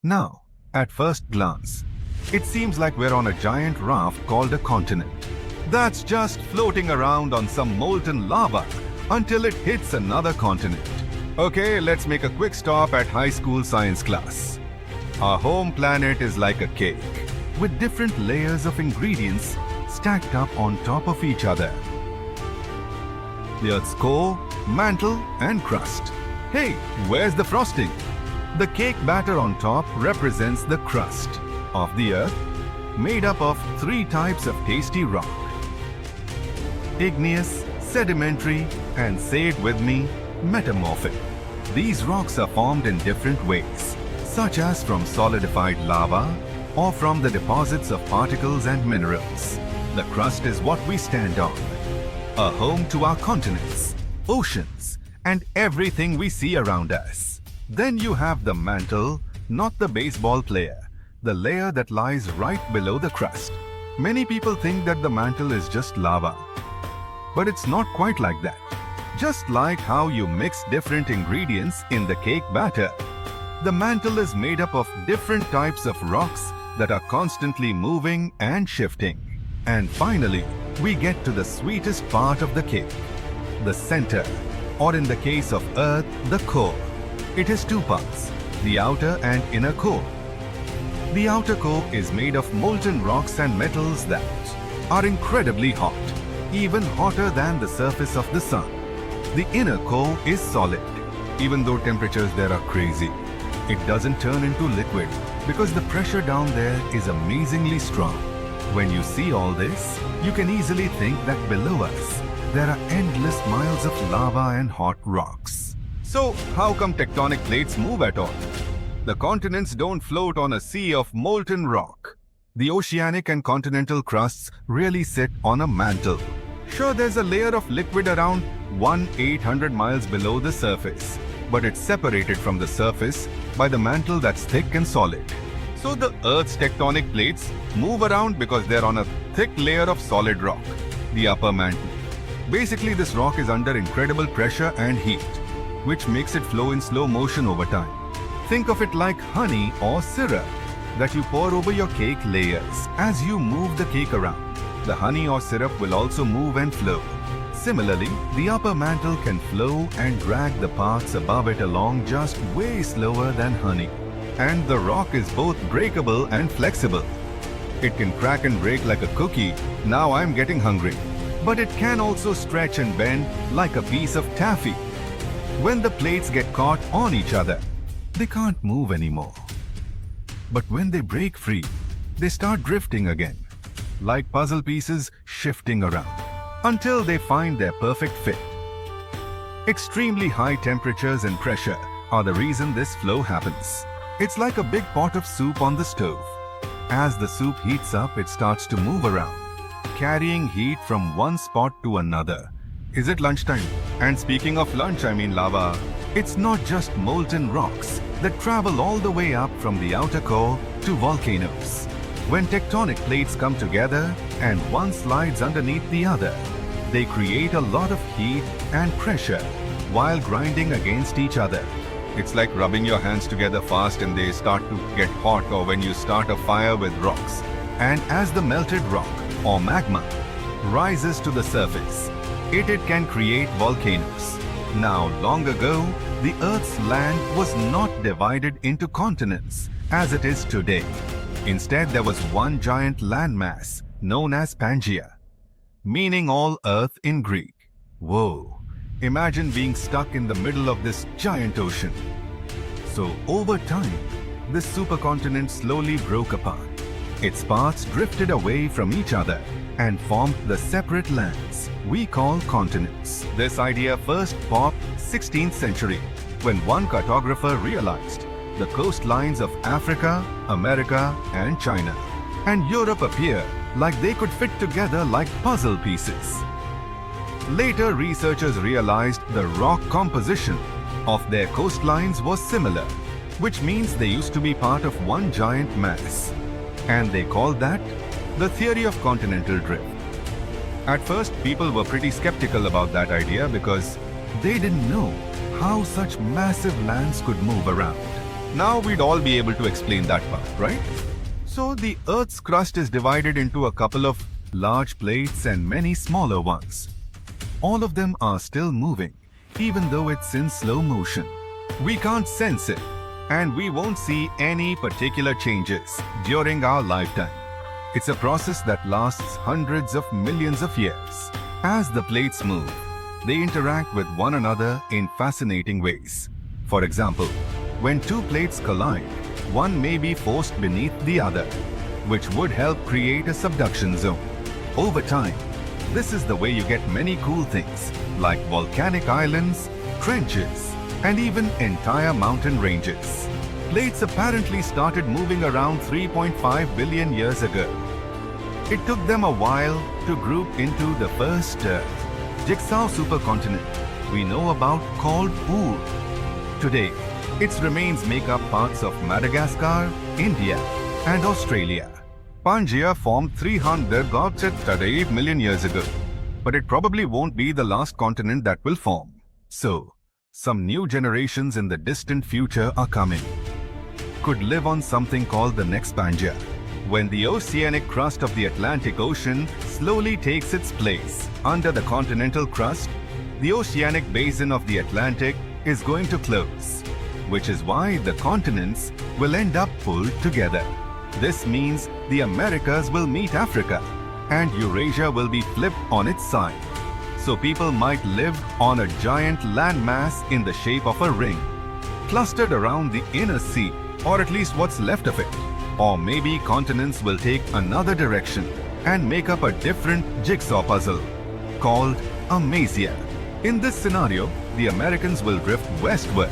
Now, at first glance, it seems like we're on a giant raft called a continent that's just floating around on some molten lava until it hits another continent. Okay, let's make a quick stop at high school science class. Our home planet is like a cake, with different layers of ingredients stacked up on top of each other. The Earth's core, mantle, and crust. Hey, where's the frosting? The cake batter on top represents the crust of the Earth, made up of three types of tasty rock: igneous, sedimentary, and, say it with me, metamorphic. These rocks are formed in different ways, such as from solidified lava or from the deposits of particles and minerals. The crust is what we stand on, a home to our continents, oceans, and everything we see around us. Then you have the mantle, not the baseball player, the layer that lies right below the crust. Many people think that the mantle is just lava, but it's not quite like that. Just like how you mix different ingredients in the cake batter, the mantle is made up of different types of rocks that are constantly moving and shifting. And finally, we get to the sweetest part of the cake, the center, or in the case of Earth, the core. It has two parts, the outer and inner core. The outer core is made of molten rocks and metals that are incredibly hot, even hotter than the surface of the sun. The inner core is solid. Even though temperatures there are crazy, it doesn't turn into liquid because the pressure down there is amazingly strong. When you see all this, you can easily think that below us, there are endless miles of lava and hot rocks. So, how come tectonic plates move at all? The continents don't float on a sea of molten rock. The oceanic and continental crusts really sit on a mantle. Sure, there's a layer of liquid around 1,800 miles below the surface, but it's separated from the surface by the mantle that's thick and solid. So the Earth's tectonic plates move around because they're on a thick layer of solid rock, the upper mantle. Basically, this rock is under incredible pressure and heat, which makes it flow in slow motion over time. Think of it like honey or syrup that you pour over your cake layers as you move the cake around. The honey or syrup will also move and flow. Similarly, the upper mantle can flow and drag the parts above it along just way slower than honey. And the rock is both breakable and flexible. It can crack and break like a cookie. Now I'm getting hungry. But it can also stretch and bend like a piece of taffy. When the plates get caught on each other, they can't move anymore. But when they break free, they start drifting again, like puzzle pieces shifting around, until they find their perfect fit. Extremely high temperatures and pressure are the reason this flow happens. It's like a big pot of soup on the stove. As the soup heats up, it starts to move around, carrying heat from one spot to another. Is it lunchtime? And speaking of lunch, I mean lava. It's not just molten rocks that travel all the way up from the outer core to volcanoes. When tectonic plates come together and one slides underneath the other, they create a lot of heat and pressure while grinding against each other. It's like rubbing your hands together fast and they start to get hot, or when you start a fire with rocks. And as the melted rock, or magma, rises to the surface, it can create volcanoes. Now, long ago, the Earth's land was not divided into continents as it is today. Instead, there was one giant landmass known as Pangaea, meaning all Earth in Greek. Whoa! Imagine being stuck in the middle of this giant ocean. So, over time, this supercontinent slowly broke apart. Its parts drifted away from each other and formed the separate lands we call continents. This idea first popped 16th century when one cartographer realized the coastlines of Africa, America, and China and Europe appear like they could fit together like puzzle pieces. Later, researchers realized the rock composition of their coastlines was similar, which means they used to be part of one giant mass. And they called that the theory of continental drift. At first, people were pretty skeptical about that idea because they didn't know how such massive lands could move around. Now we'd all be able to explain that part, right? So the Earth's crust is divided into a couple of large plates and many smaller ones. All of them are still moving, even though it's in slow motion. We can't sense it, and we won't see any particular changes during our lifetime. It's a process that lasts hundreds of millions of years. As the plates move, they interact with one another in fascinating ways. For example, when two plates collide, one may be forced beneath the other, which would help create a subduction zone. Over time, this is the way you get many cool things like volcanic islands, trenches, and even entire mountain ranges. Plates apparently started moving around 3.5 billion years ago. It took them a while to group into the first jigsaw supercontinent we know about called Ur. Today, its remains make up parts of Madagascar, India, and Australia. Pangaea formed 338 million years ago, but it probably won't be the last continent that will form. So, some new generations in the distant future are coming. Could live on something called the next Pangaea. When the oceanic crust of the Atlantic Ocean slowly takes its place under the continental crust, the oceanic basin of the Atlantic is going to close, which is why the continents will end up pulled together. This means the Americas will meet Africa, and Eurasia will be flipped on its side. So people might live on a giant landmass in the shape of a ring, clustered around the inner sea, or at least what's left of it. Or maybe continents will take another direction and make up a different jigsaw puzzle, called Amasia. In this scenario, the Americans will drift westward,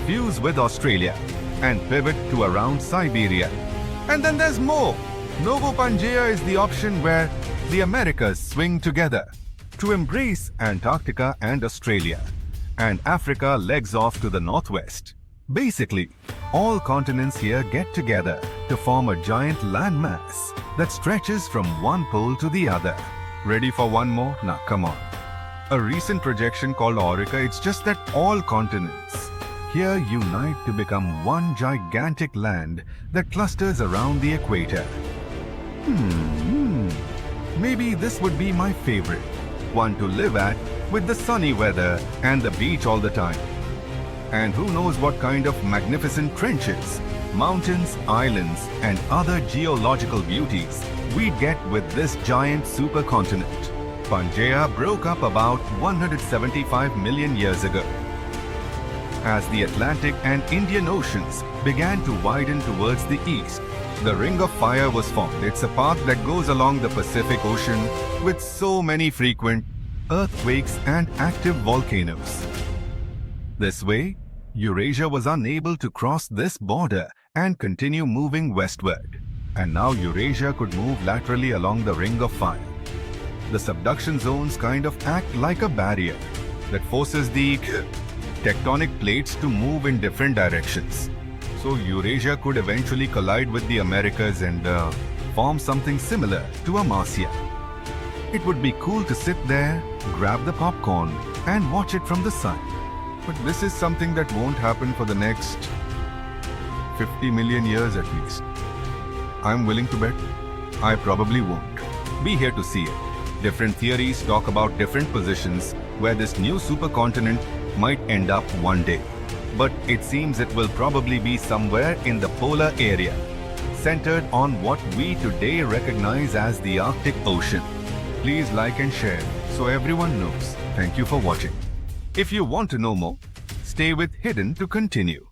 fuse with Australia, and pivot to around Siberia. And then there's more. Novo Pangaea is the option where the Americas swing together to embrace Antarctica and Australia, and Africa legs off to the northwest. Basically, all continents here get together to form a giant landmass that stretches from one pole to the other. Ready for one more? Now, come on. A recent projection called Orica, it's just that all continents here unite to become one gigantic land that clusters around the equator. Maybe this would be my favorite. One to live at with the sunny weather and the beach all the time. And who knows what kind of magnificent trenches, mountains, islands, and other geological beauties we'd get with this giant supercontinent. Pangaea broke up about 175 million years ago. As the Atlantic and Indian Oceans began to widen towards the east, the Ring of Fire was formed. It's a path that goes along the Pacific Ocean with so many frequent earthquakes and active volcanoes. This way, Eurasia was unable to cross this border and continue moving westward. And now Eurasia could move laterally along the Ring of Fire. The subduction zones kind of act like a barrier that forces the tectonic plates to move in different directions. So Eurasia could eventually collide with the Americas and form something similar to Amasia. It would be cool to sit there, grab the popcorn, and watch it from the side. But this is something that won't happen for the next 50 million years at least. I'm willing to bet I probably won't. Be here to see it. Different theories talk about different positions where this new supercontinent might end up one day. But it seems it will probably be somewhere in the polar area, centered on what we today recognize as the Arctic Ocean. Please like and share so everyone knows. Thank you for watching. If you want to know more, stay with Hidden to continue.